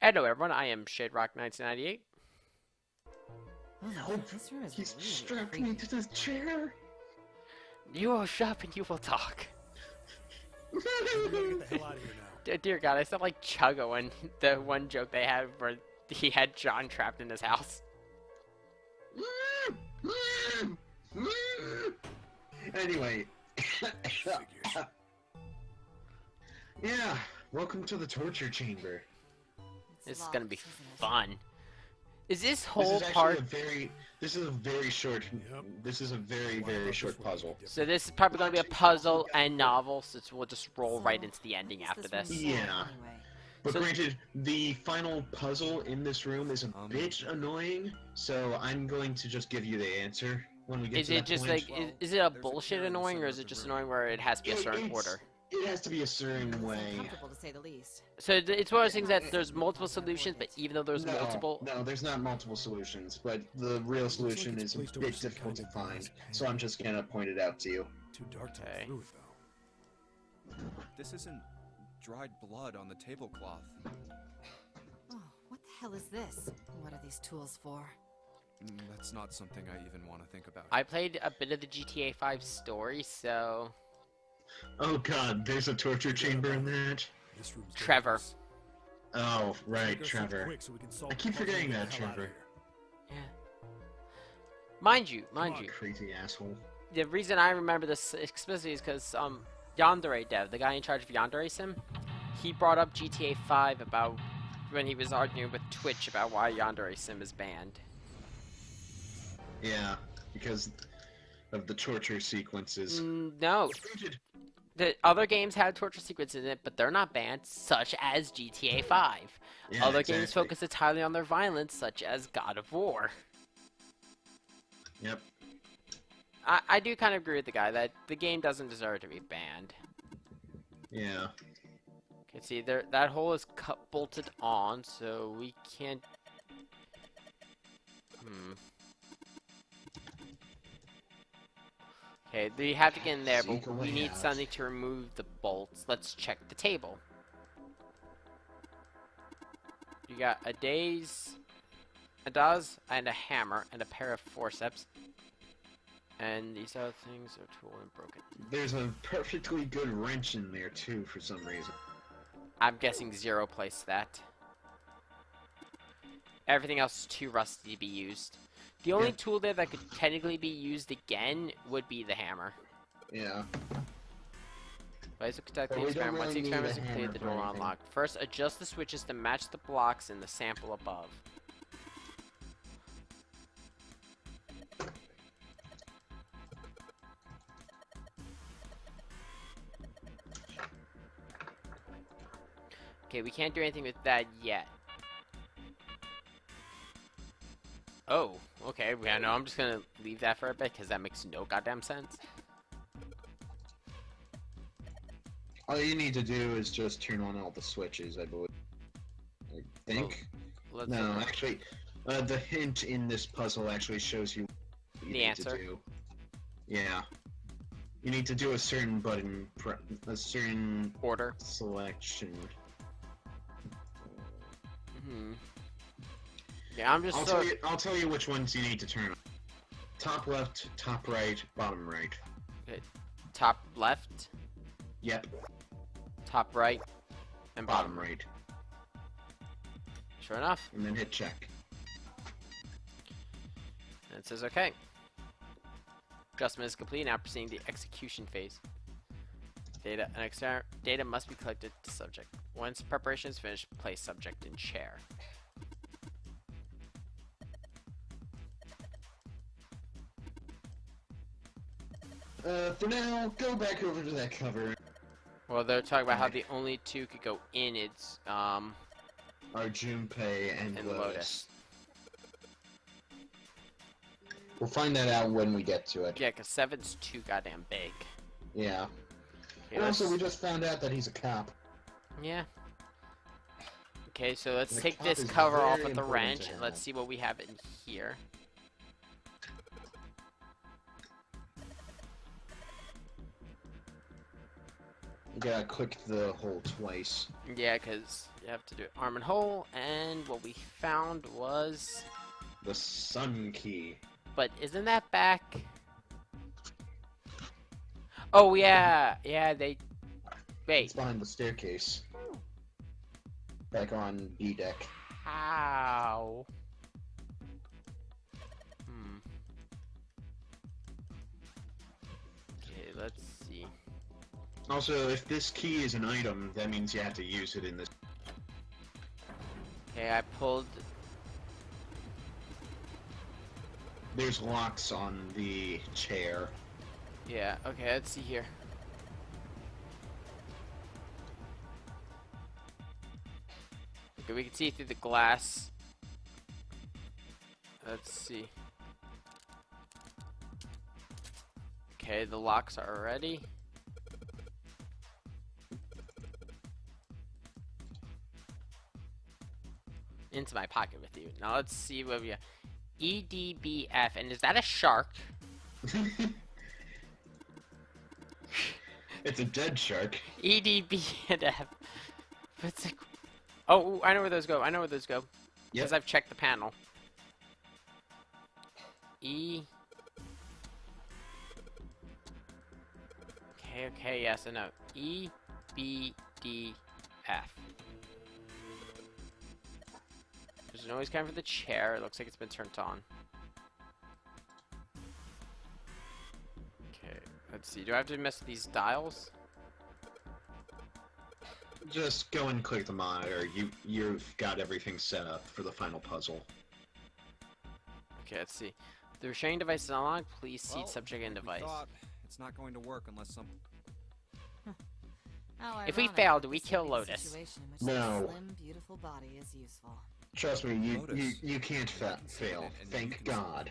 Hello everyone, I am ShadeRock1998. Oh, This room is he's really strapped me creepy. to this chair. You will shop and you will talk. We gotta get the hell out of here now. Dear God, I sound like Chugga when the one joke they had where he had John trapped in his house. Anyway, Figures. yeah, welcome to the torture chamber. This is locked, gonna be isn't it? fun. Is this This whole is actually part? this is a very short. Yep. This is a very Well, I very thought short this would be puzzle. different. So this is probably gonna be a puzzle and novel, so we'll just roll right into the ending what is after this. room for, Yeah. anyway? But So- granted, the final puzzle in this room is a bit annoying, so I'm going to just give you the answer when we get Is to it that just point. like, is it a bullshit annoying, or is it just annoying where it has to be a certain order? It has to be a certain It's way. uncomfortable to say the least. So it's one of those things that there's multiple solutions, but even though there's No, multiple, no, there's not multiple solutions, but the real solution it's is a placed over bit some difficult to kind of find, glass so I'm just gonna point it out to you. Too dark to Okay. look through it, though. This isn't dried blood on the tablecloth. Oh, what the hell is this? What are these tools for? That's not something I even want to think about. I played a bit of the GTA 5 story, so Oh god, there's a torture chamber in that? This room's Trevor. dangerous. Oh, Let's right, make our search Trevor. quick so we can solve I the keep puzzle forgetting and get that, the hell outta Trevor. here. yeah. Mind you, Oh, crazy asshole. the reason I remember this explicitly is because Yandere Dev, the guy in charge of Yandere Sim, he brought up GTA 5 about when he was arguing with Twitch about why Yandere Sim is banned. Yeah, because of the torture sequences. No, Granted, the other games have torture sequences in it, but they're not banned, such as GTA 5. yeah, Other games exactly. focus entirely on their violence, such as God of War. Yep. I do kind of agree with the guy that the game doesn't deserve to be banned. Yeah. Okay, see, that hole is bolted on, so we can't... Okay, we have to get in there, Sneak but we away need out. something to remove the bolts. Let's check the table. You got a daz, and a hammer, and a pair of forceps. And these other things are tool and broken. There's a perfectly good wrench in there too, for some reason. I'm guessing Zero placed that. Everything else is too rusty to be used. The only Yeah. tool there that could technically be used again would be the hammer. Yeah. Ways to conduct But the we don't experiment. Once the really need experiment is a completed, hammer the for door will anything. unlock. First, adjust the switches to match the blocks in the sample above. Okay, we can't do anything with that yet. Oh, okay. Yeah, no, I'm just gonna leave that for a bit because that makes no goddamn sense. All you need to do is just turn on all the switches, I believe. I think. Let's No, look at actually, the hint in this puzzle actually shows you what you The need answer. to do. Yeah. You need to do a certain button, a certain order. selection. Yeah, I'm just I'll tell you which ones you need to turn on. Top left, top right, bottom right. top left, Yep, top right, and bottom right. Sure enough, And then hit check. and it says okay. Adjustment is complete. Now proceeding to the execution phase. Data must be collected to subject. Once preparation is finished, place subject in chair. For now, go back over to that cover. Well, they're talking about how the only two could go in its Are Junpei and in Lotus. Lotus. We'll find that out when we get to it. Yeah, because 7's too goddamn big. Yeah. Okay, Also, we let's- just found out that he's a cop. yeah. Okay, so let's The take cop this is cover off very with the important wrench to and let's have. see what we have in here. You gotta click the hole twice. Yeah, because you have to do arm and hole, and what we found was... The sun key. But isn't that back? Oh, yeah! Yeah, they... Wait. It's behind the staircase. Back on B deck. How? Okay, let's see. Also, if this key is an item, that means you have to use it in this. Okay, I pulled... There's locks on the chair. Yeah, okay, let's see here. Okay, we can see through the glass. Let's see. Okay, the locks are ready. Into my pocket with you. Now let's see what we got. EDBF, and is that a shark? It's a dead shark. EDB and F. What's it? Oh, I know where those go. I know where those go. Because I've checked the panel. E. Okay, yes, I know. E, B, D, F. There's a noise coming from the chair. It looks like it's been turned on. Okay, let's see. Do I have to mess with these dials? Just go and click the monitor. You've got everything set up for the final puzzle. Okay, let's see. The restraining device is unlocked. Please see Well, subject and device. It's not going to work unless some... How If we ironic fail, that do we this kill would be the Lotus? situation in which No. this slim, beautiful body is useful. Trust me, Lotus. you can't fail. And Thank you can God.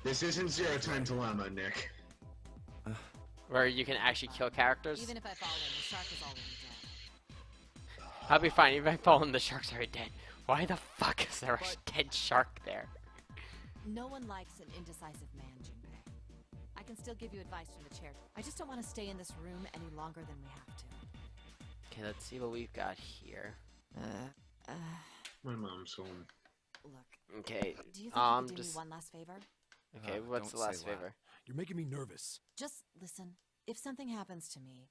This isn't Zero Time Dilemma, Nick. Where you can actually kill characters? Even if I fall in, the shark is already dead. I'll be fine. Even if I fall in, the shark's already dead. Why the fuck is there a dead shark there? No one likes an indecisive man, Junpei. I can still give you advice from the chair. I just don't want to stay in this room any longer than we have to. Okay, let's see what we've got here. My mom's home. Look, Okay, do you think you could do just... me one last favor? Okay, what's the don't last say loud. favor? You're making me nervous. Just listen. If something happens to me,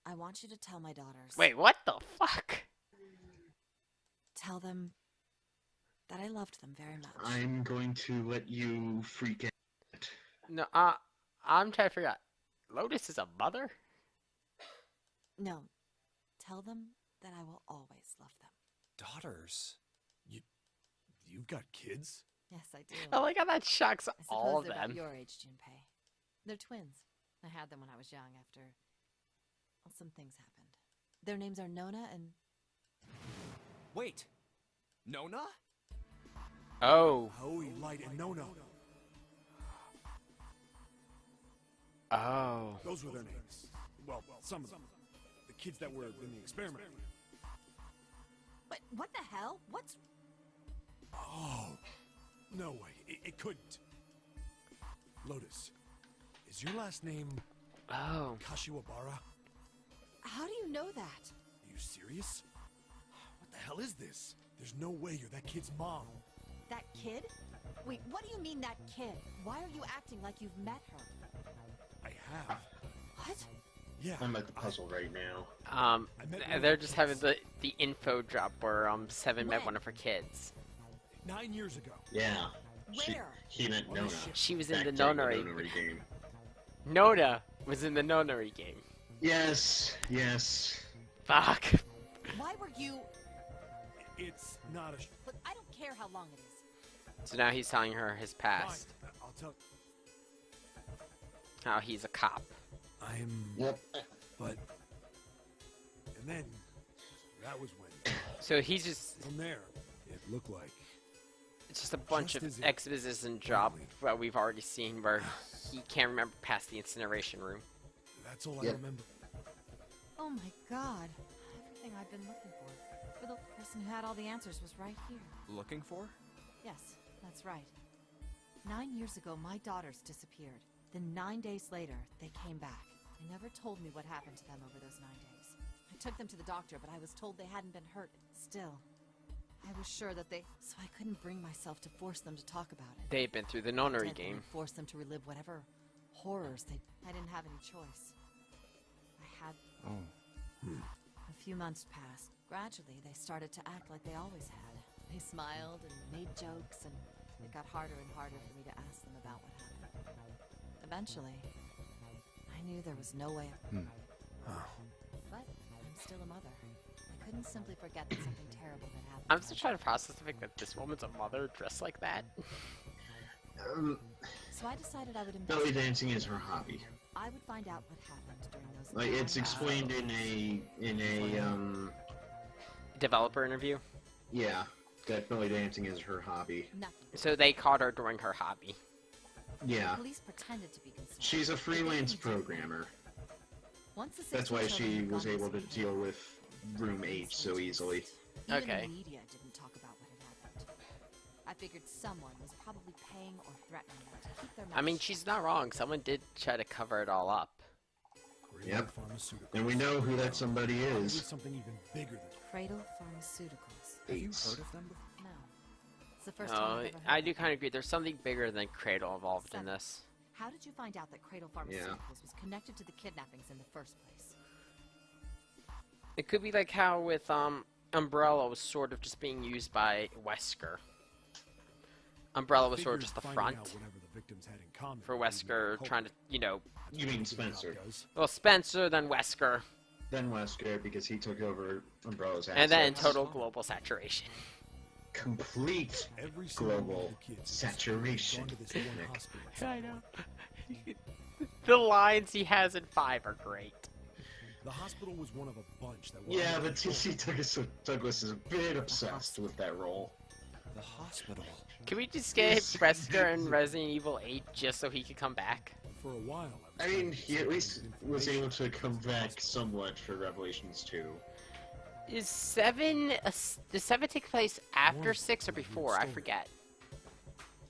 I want you to tell my daughters. Wait, what the fuck? Tell them that I loved them very much. I'm going to let you freak out. No, I'm trying to figure out. Lotus is a mother? No. Tell them that I will always love them. Daughters? You've got kids? Yes, I do. I like how that shocks I suppose all of they're them. about your age, Junpei. They're twins. I had them when I was young after... Well, some things happened. Their names are Nona and... Wait! Nona? Oh. Aoi, Light, and Nona. Oh. Those were their names. Well, some of them. The kids that were in the experiment. But what the hell? What's... Oh. No way. It couldn't. Lotus, is your last name Oh. Kashiwabara? How do you know that? Are you serious? What the hell is this? There's no way you're that kid's mom. That kid? Wait, what do you mean that kid? Why are you acting like you've met her? I have. What? Yeah. I'm at the puzzle right now. I met one of They're the just having kids the info drop where Seven met When? one of her kids. 9 years ago. Yeah. Where? He meant On the Nona. ship. She was in Back the during nonary. nonary game. Nona was in the nonary game. Yes, yes. Fuck. Why were you... It's not a... Look, I don't care how long it is. So now he's telling her his past. Fine. I'll tell... How he's a cop. I'm... Yep. But... And then... That was when... So he's just... From there, it looked like... It's just a bunch Just of as it- exposition drop that we've already seen where he can't remember past the incineration room. That's all I Yep. remember. Oh my god. Everything I've been looking for. The person who had all the answers was right here. Looking for? Yes, that's right. 9 years ago, my daughters disappeared. Then 9 days later, they came back. They never told me what happened to them over those 9 days. I took them to the doctor, but I was told they hadn't been hurt. Still, I was sure that they... So I couldn't bring myself to force them to talk about it. They've been through the nonary Instead, game. I forced them to relive whatever horrors they... I didn't have any choice. I had... Oh. A few months passed. Gradually, they started to act like they always had. They smiled and made jokes, and it got harder and harder for me to ask them about what happened. Eventually, I knew there was no way of... But I'm still a mother. I couldn't simply forget that something terrible had happened. I'm still trying to process the fact that this woman's a mother dressed like that. So I decided I would Belly investigate. dancing is her hobby. I would find out what happened during those... Like, it's explained in a Developer interview. yeah, that belly dancing is her hobby. Nothing. So they caught her during her hobby. Yeah. Police pretended to be concerned. She's a but they freelance didn't do it. programmer. Once the That's 16 why children she had was gone able to missing, deal with Room H so easily. even Okay. the media didn't talk about what had happened. I figured someone was probably paying or threatening them to keep their mouths I mean, shut. she's not wrong. Someone did try to cover it all up. Yep. Pharmaceuticals. And we know who that somebody Probably is. something even bigger than Cradle Pharmaceuticals. Have you Bates. heard of them? No. It's the first time No, I've ever heard I of do it. kind of agree. There's something bigger than Cradle involved in Seven. this. How did you find out that Cradle Pharmaceuticals was connected to the kidnappings in the first place? It could be like how with Umbrella was sort of just being used by Wesker. Umbrella was sort of just the Figured front finding out whatever the victims had in common for would lead to the Wesker culprit. trying to, you know, You mean That's what the Spencer. job does. well, Spencer, then Wesker, Then Wesker, because he took over Umbrella's assets. and then total global saturation. Complete Every single one of global the kids saturation. gone to this one Nick. hospital. I know. The lines he has in 5 are great. The hospital was one of a bunch that. Yeah, but TC Douglas is a bit obsessed with that role. The hospital. Can we just get Wesker in Resident Evil 8 just so he could come back? For a while. I mean, he at least was able to come back somewhat for Revelations 2. Is 7 does 7 take place after 6 or before? I forget.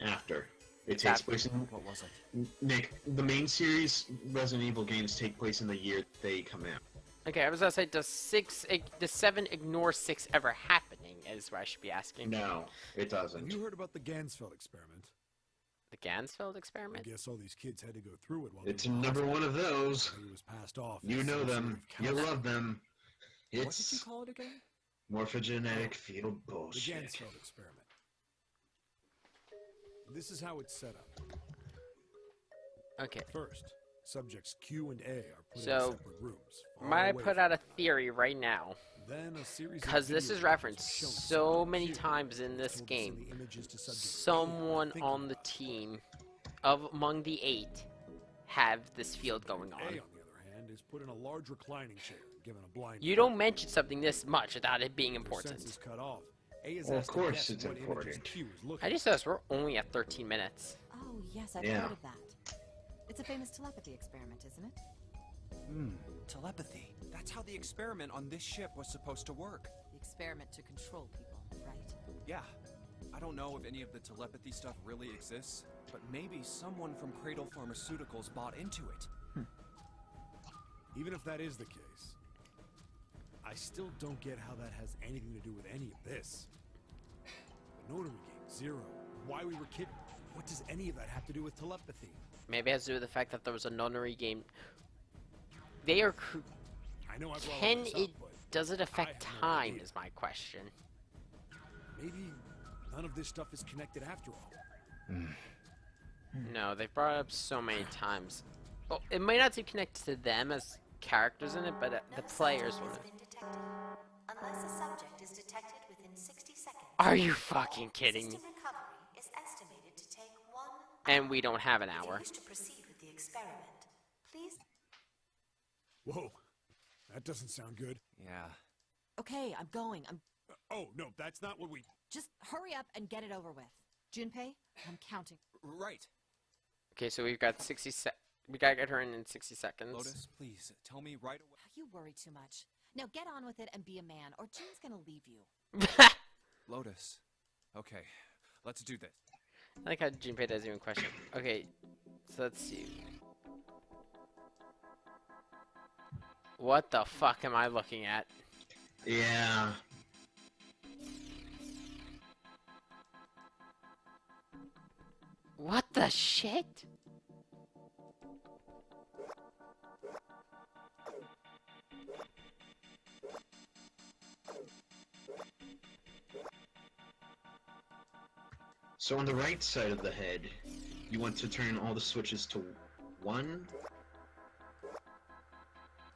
After. It takes place in... What was it? Nick, the main series Resident Evil games take place in the year they come out. Okay, I was gonna say, does 7 ignore 6 ever happening? Is what I should be asking. No, it Have doesn't. you heard about the Gansfeld experiment? The Gansfeld I experiment? guess all these kids had to go through it while It's they were in another hospital. one of those. He was passed off. You as know some sort them. of You counselor. love them. What did you It's call it again? morphogenetic field The bullshit. Gansfeld experiment. This is how it's set up. Okay. First, subjects Q and A are put So, in separate rooms. far Might I away put from out a theory right now? Then a series of Because this video is clips referenced are shown so separate many Q, times in who's this told to send game. the images to subject A, Someone think on the about it. team of among the 8 have this field going A, on. on the other hand, is put in a large reclining chair, given a blind. You don't mention something this much without it being Their important. senses cut off. A is Well, of asked to course guess it's what images important. Q is looking I just noticed we're only at 13 minutes. Oh, yes, I've Yeah. heard of that. It's a famous telepathy experiment, isn't it? Telepathy. That's how the experiment on this ship was supposed to work. The experiment to control people, right? Yeah. I don't know if any of the telepathy stuff really exists, but maybe someone from Cradle Pharmaceuticals bought into it. Even if that is the case, I still don't get how that has anything to do with any of this. The notary game, Zero, why we were kidnapped. What does any of that have to do with telepathy? Maybe it has to do with the fact that there was a nonary game. They are. I know I brought all Can this it? up, but Does it affect I have no time? idea. Is my question. maybe none of this stuff is connected after all. No, they've brought it up so many times. Well, it might not be connected to them as characters in it, but the players No will. subject has been detected. Unless a subject is detected within 60 seconds. Are you fucking kidding me? System recovery is estimated to take 1 hour. And we don't have an If you hour. wish to proceed with the experiment, please. Whoa, that doesn't sound good. Yeah. Okay, I'm going. Oh, no, that's not what we... Just hurry up and get it over with. Junpei, I'm counting. Right. Okay, so we've got 60 we gotta get her in 60 seconds. Lotus, please tell me right away. You worry too much. Now get on with it and be a man, or June's gonna leave you. Lotus. Okay, let's do this. I like how Junpei doesn't even question. Okay, so let's see. What the fuck am I looking at? Yeah. What the shit? So on the right side of the head, you want to turn all the switches to 1?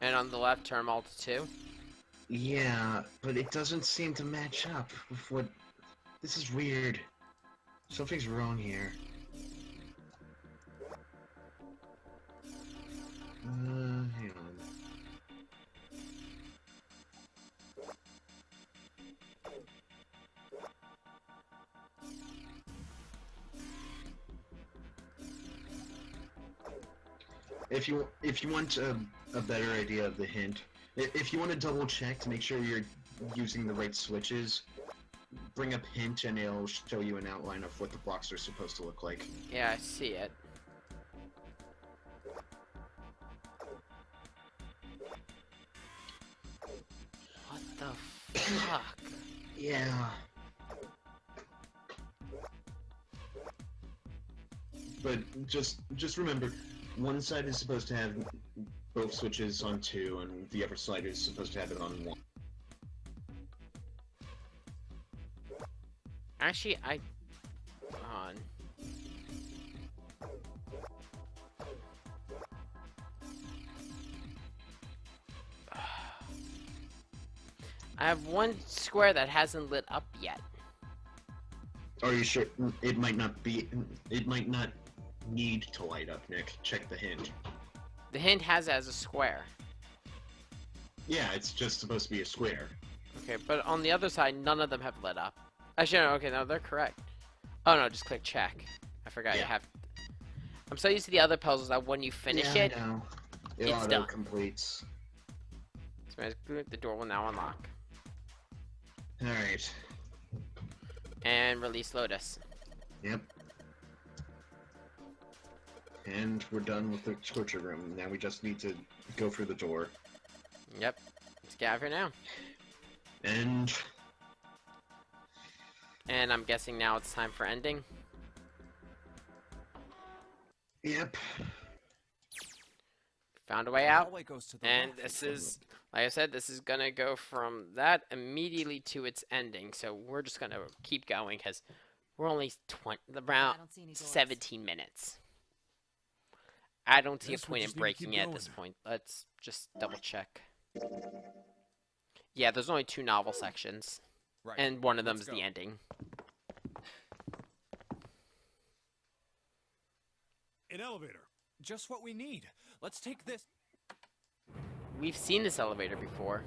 And on the left, turn them all to 2. Yeah, but it doesn't seem to match up with what... This is weird. Something's wrong here. Hang on. If you want a better idea of the hint, if you want to double check to make sure you're using the right switches, bring up hint and it'll show you an outline of what the blocks are supposed to look like. Yeah, I see it. What the fuck? Yeah. But just remember, one side is supposed to have both switches on 2, and the other side is supposed to have it on 1. Actually, on. I have one square that hasn't lit up yet. Are you sure? It might not be. It might not need to light up, Nick. Check the hint. The hint has it as a square. Yeah, it's just supposed to be a square. Okay, but on the other side, none of them have lit up. Actually, no, okay, no, they're correct. Oh no, just click check. I forgot you Yeah. have. I'm so used to the other puzzles that when you finish yeah, it, I know. It it's auto done. completes. so the door will now unlock. All right. And release Lotus. Yep. And we're done with the torture room. Now we just need to go through the door. Yep. Let's get out of here now. And I'm guessing now it's time for ending. Yep. Found a way out. Hallway goes to the And left. this is, like I said, this is gonna go from that immediately to its ending. So we're just gonna keep going because we're only I around don't see any doors. 17 minutes. I don't see a Guess we point in just need to breaking keep it at this going. point. Let's just double check. Yeah, there's only 2 novel sections, Right. and one of them Let's is go. the ending. An elevator. Just what we need. Let's take this. We've seen this elevator before.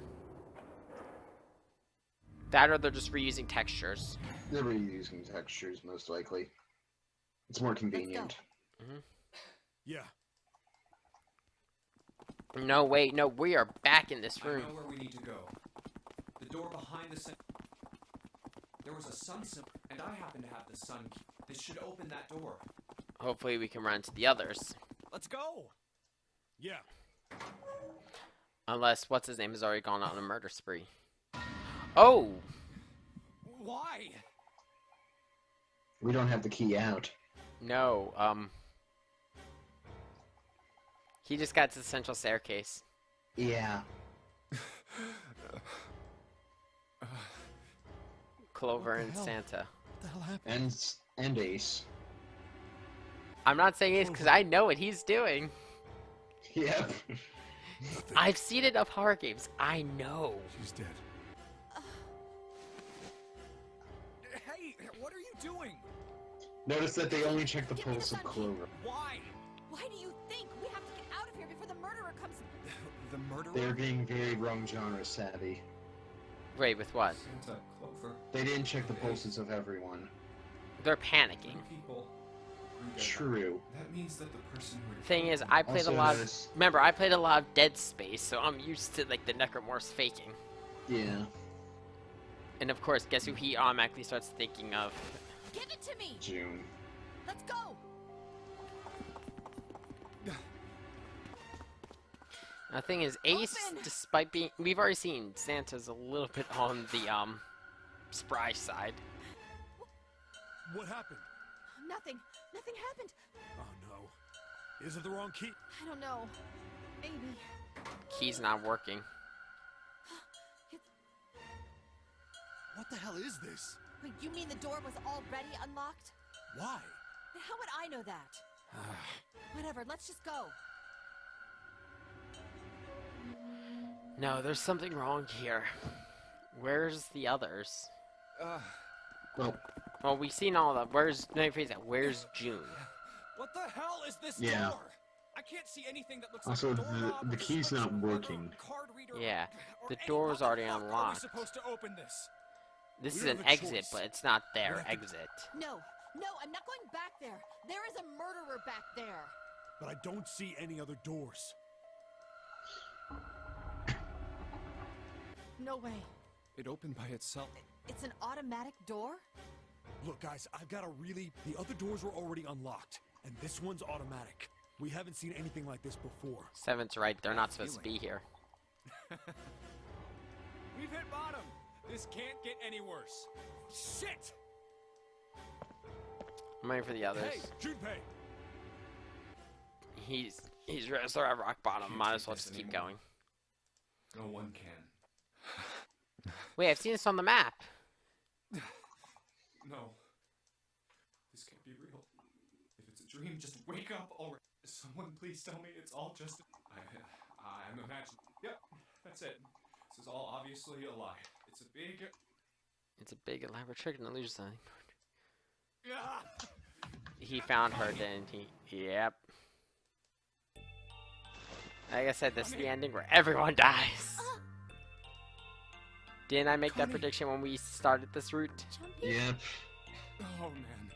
That or they're just reusing textures. They're reusing textures, most likely. It's more convenient. Yeah. No, wait, no, we are back in this I room. know where we need to go. The door behind the sun. There was a sun symbol, and I happen to have the sun key. This should open that door. Hopefully we can run to the others. Let's go. Yeah. Unless, what's his name has already gone on a murder spree. Oh! Why? We don't have the key out. No, he just got to the central staircase. Yeah. Clover What the and hell? Santa. What the hell happened? And Ace. I'm not saying it's because I know what he's doing. Yep. I've seen enough horror games. I know. She's dead. Hey, what are you doing? Notice that they only check the Give me the pulse of sun key. Clover. Why? Why do you think we have to get out of here before the murderer comes? The murderer? They're being very wrong genre savvy. Wait, with what? Santa, Clover, They didn't check the pulses of everyone. They're panicking. people. True. That means that the person who Thing is, I played Also a lot. notice- Remember, I played a lot of Dead Space, so I'm used to like the necromorphs faking. Yeah. And of course, guess who he automatically starts thinking of? Give it to me. June. Let's go. The thing is, Ace, Open! despite being, we've already seen Santa's a little bit on the spry side. What happened? Nothing. Nothing happened. Oh no. Is it the wrong key? I don't know. Maybe. Key's not working. What the hell is this? Wait, you mean the door was already unlocked? Why? How would I know that? Whatever, let's just go. No, there's something wrong here. Where's the others? Well, Well, we've seen all of them. Where's, let me phrase that, where's June? What the hell is this Yeah. door? I can't see anything that looks Also, like a doorknob the or key's switch not or working. card reader Yeah, or the any- door was how the already fuck Are unlocked. we supposed to open this? This We is don't an have a exit, choice. but it's not their We have to- exit. No, I'm not going back there. There is a murderer back there. But I don't see any other doors. No way. It opened by itself. It's an automatic door? Look, guys, I've got a really... The other doors were already unlocked, and this one's automatic. We haven't seen anything like this before. Seven's right, they're not supposed to be here. We've hit bottom. This can't get any worse. Shit! I'm waiting for the others. Hey, Junpei! He's they're at rock bottom. Might as well just keep going. No one can. Wait, I've seen this on the map. No. This can't be real. If it's a dream, just wake up already. Someone please tell me it's all just... I'm imagining... Yep, that's it. This is all obviously a lie. It's a big... It's a big elaborate trick and illusion. Ah! He found her, didn't he? Yep. Like I said, this is the ending where everyone dies. Didn't I make that Connie. prediction when we started this route? Yep. Oh man.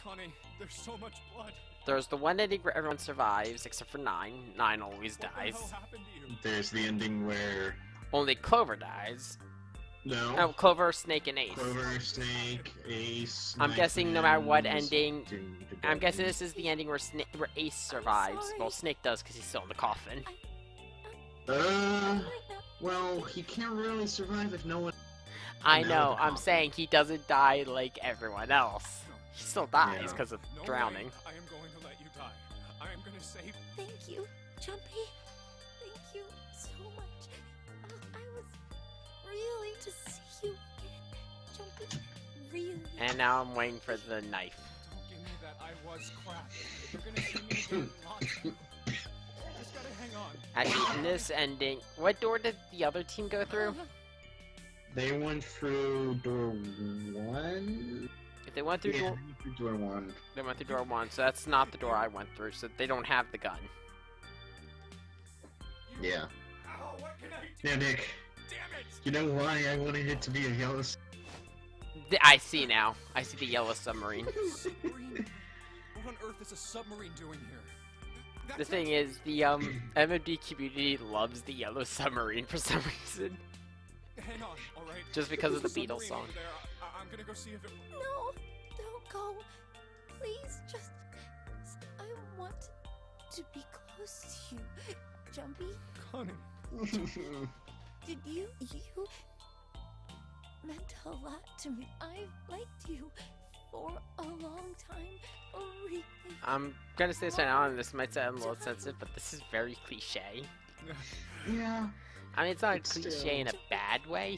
Connie, there's so much blood. There's the one ending where everyone survives, except for 9. 9 always What the dies. hell happened to you? There's the ending where... Only Clover dies. No. Oh, Clover, Snake, and Ace. Clover, Snake, Ace... I'm guessing no matter what Nightmares, ending... Doom, I'm guessing this is the ending where where Ace survives. sorry. Well, Snake does because he's still in the coffin. Well, he can't really survive if no one... I No, know, the I'm coffin. saying he doesn't die like everyone else. He still dies Yeah. because of No drowning. way I am going to let you die. I am going to save... Thank you, Jumpy. Thank you so much. I was really to see you again, Jumpy. Really. And now I'm waiting for the knife. Don't give me that I was crap. You're going to see me again lots. Just gotta hang on. Actually, in this ending, what door did the other team go through? They went through door 1? If they went through Yeah, door, they went through door 1. they went through door 1, so that's not the door I went through. So they don't have the gun. Yeah. Ow, what can I do? Yeah, Nick. Damn it! You know why I wanted it to be a yellow... I see now. I see the yellow submarine. Submarine? What on earth is a submarine doing here? The That's thing is, the MMD community loves the yellow submarine for some reason. Hang on, alright? Just because of the There's a Beatles submarine song. over there. I'm gonna go see if it... No, don't go. Please, just. I want to be close to you, Jumpy. Connie. Did you meant a lot to me. I've liked you for a long time. Really. I'm gonna say this right now, and this might sound a little sensitive, but this is very cliche. Yeah. I mean, it's not a It's cliche still- in a bad way.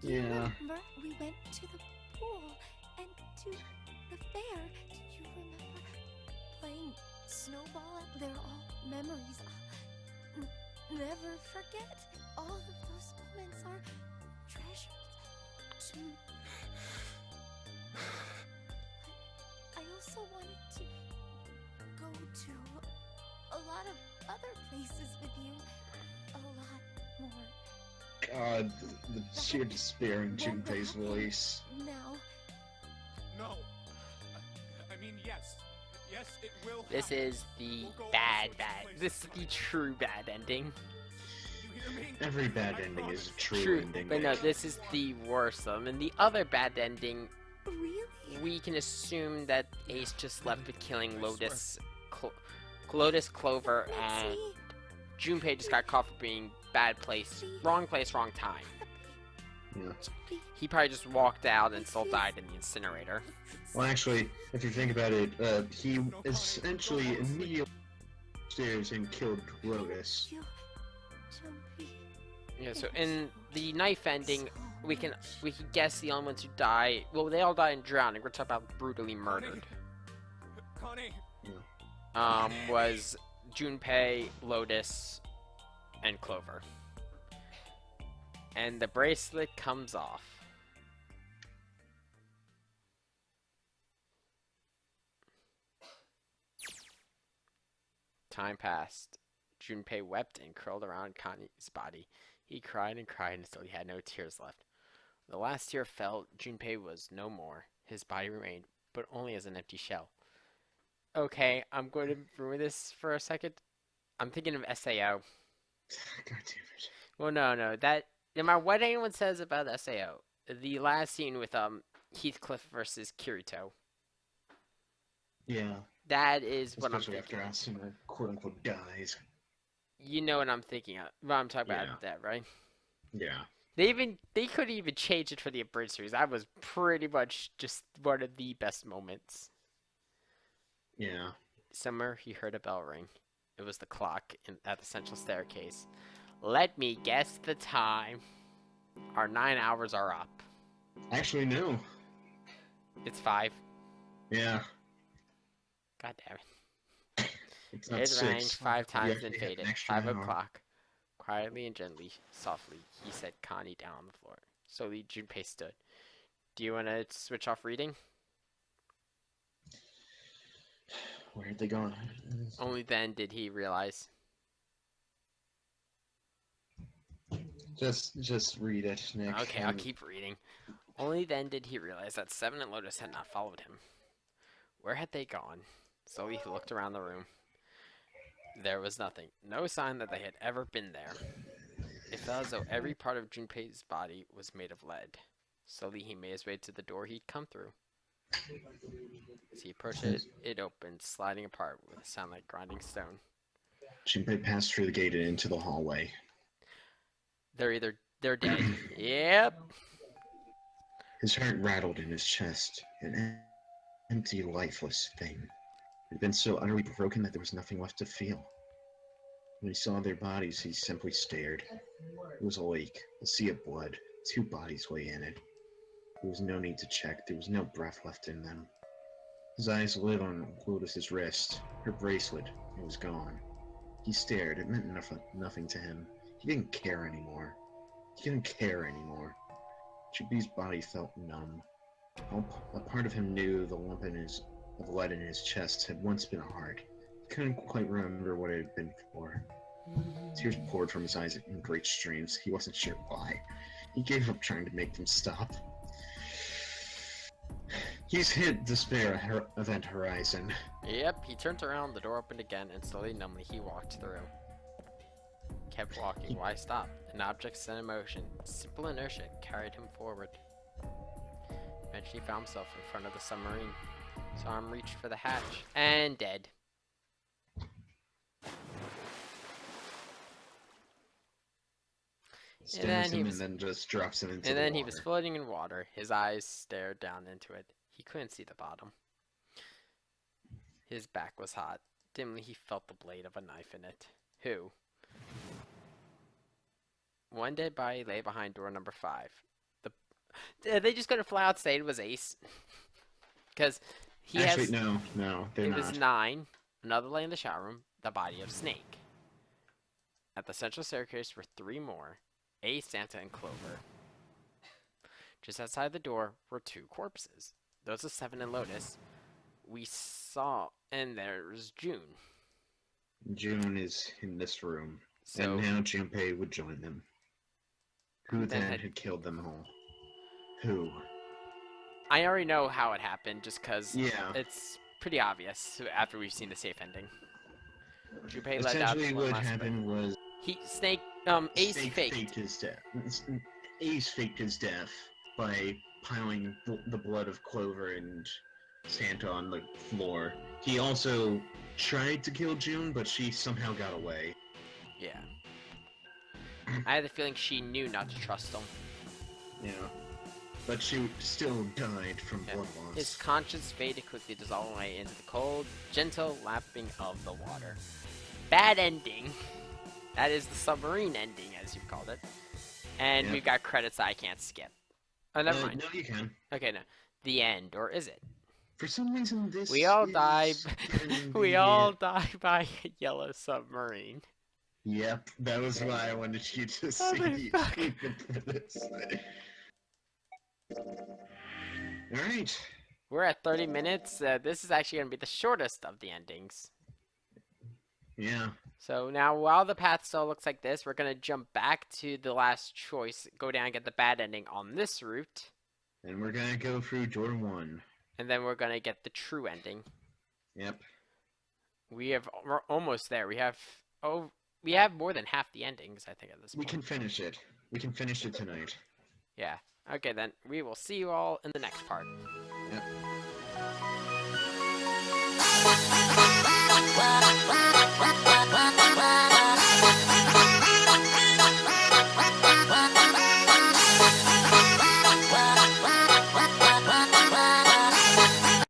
You Yeah. remember we went to the pool and to the fair? Did you remember playing snowball? They're all memories. I'll never forget. All of those moments are treasures to me. I also wanted to go to a lot of other places with you. A lot more. God, the sheer despair in Junpei's voice. Now, No. I mean, yes. Yes, it will This happen. is the We'll go all bad. sorts of places. This is the true bad ending. You hear me? Every bad I ending is a promise. true ending. But no, this is the worst of them. And the other bad ending, really? we can assume that Ace just left with killing Lotus, Lotus, Clover, and Nancy, Junpei just got caught for being wrong place, wrong time. Yeah. He probably just walked out and still died in the incinerator. Well, actually, if you think about it, he essentially immediately upstairs and killed Lotus. Yeah, so in the knife ending, we can guess the only ones who die. Well, they all die in drowning. We're talking about brutally murdered. Connie! Was Junpei, Lotus, and Clover. And the bracelet comes off. Time passed. Junpei wept and curled around Connie's body. He cried and cried until he had no tears left. When the last tear fell, Junpei was no more. His body remained, but only as an empty shell. Okay, I'm going to ruin this for a second. I'm thinking of SAO. God damn it. Well, no, no matter what anyone says about SAO, the last scene with Heathcliff versus Kirito, Yeah. that is what I'm Especially thinking. after Asuna quote-unquote dies. You know what I'm thinking of. What I'm talking Yeah. about that, right? Yeah. They could even change it for the abridged series. That was pretty much just one of the best moments. Yeah. Somewhere he heard a bell ring. It was the clock at the central staircase. Let me guess the time. Our 9 hours are up. Actually, no. It's 5. Yeah. God damn it. It's not It 6. rang 5 times You and actually have faded. an extra 5 hour. o'clock. Quietly and gently, softly, he set Connie down on the floor. Slowly, Junpei stood. Do you want to switch off reading? Where'd they gone? Only then did he realize. Just read it, Nick. Okay, I'll keep reading. Only then did he realize that Seven and Lotus had not followed him. Where had they gone? Slowly he looked around the room. There was nothing. No sign that they had ever been there. It felt as though every part of Junpei's body was made of lead. Slowly he made his way to the door he'd come through. As he approached it, it opened, sliding apart with a sound like grinding stone. Junpei passed through the gate and into the hallway. They're dead. Yep. His heart rattled in his chest, an empty, lifeless thing. It had been so utterly broken that there was nothing left to feel. When he saw their bodies, he simply stared. It was a lake, a sea of blood, 2 bodies lay in it. There was no need to check, there was no breath left in them. His eyes lit on Lotus's wrist, her bracelet, it was gone. He stared, it meant nothing to him. He didn't care anymore. He didn't care anymore. Chibi's body felt numb. A part of him knew the lump of lead in his chest had once been a heart. He couldn't quite remember what it had been for. Tears poured from his eyes in great streams. He wasn't sure why. He gave up trying to make them stop. He's hit despair event horizon. Yep, he turned around, the door opened again, and slowly, numbly, he walked through. Kept walking. Why stop? An object set in motion. Simple inertia carried him forward. Eventually he found himself in front of the submarine. Saw him reach for the hatch. And dead. Stabs him and then just drops him into the water. And then he was floating in water. His eyes stared down into it. He couldn't see the bottom. His back was hot. Dimly he felt the blade of a knife in it. Who? One dead body lay behind door number 5. They just gonna flat out say it was Ace? Because he Actually, has... no, they're It not. was 9. Another lay in the shower room. The body of Snake. At the central staircase were 3 more. Ace, Santa, and Clover. Just outside the door were 2 corpses. Those of Seven and Lotus. We saw... And there's June. June is in this room. So... And now Junpei would join them. Who then had killed them all? Who? I already know how it happened, just because Yeah. it's pretty obvious after we've seen the safe ending. Junpei let out Essentially, one what last happened was Ace Snake faked. his death. Ace faked his death by piling the blood of Clover and Santa on the floor. He also tried to kill June, but she somehow got away. Yeah. I had the feeling she knew not to trust him. Yeah. But she still died from blood loss. His conscience faded quickly, dissolving away into the cold, gentle lapping of the water. Bad ending. That is the submarine ending, as you called it. And Yep. we've got credits that I can't skip. Oh, never mind. No, you can. Okay, no. The end, or is it? For some reason, this We all is die. in We the- all die by a yellow submarine. Yep, that was why I wanted you to Oh see my fuck. for this. Alright. We're at 30 minutes. This is actually going to be the shortest of the endings. Yeah. So now, while the path still looks like this, we're going to jump back to the last choice, go down and get the bad ending on this route, And we're gonna go through door 1. and then we're going to get the true ending. Yep. We're almost there. We have more than half the endings, I think, at this We point. can finish it. We can finish it tonight. Yeah. Okay, then we will see you all in the next part. Yep.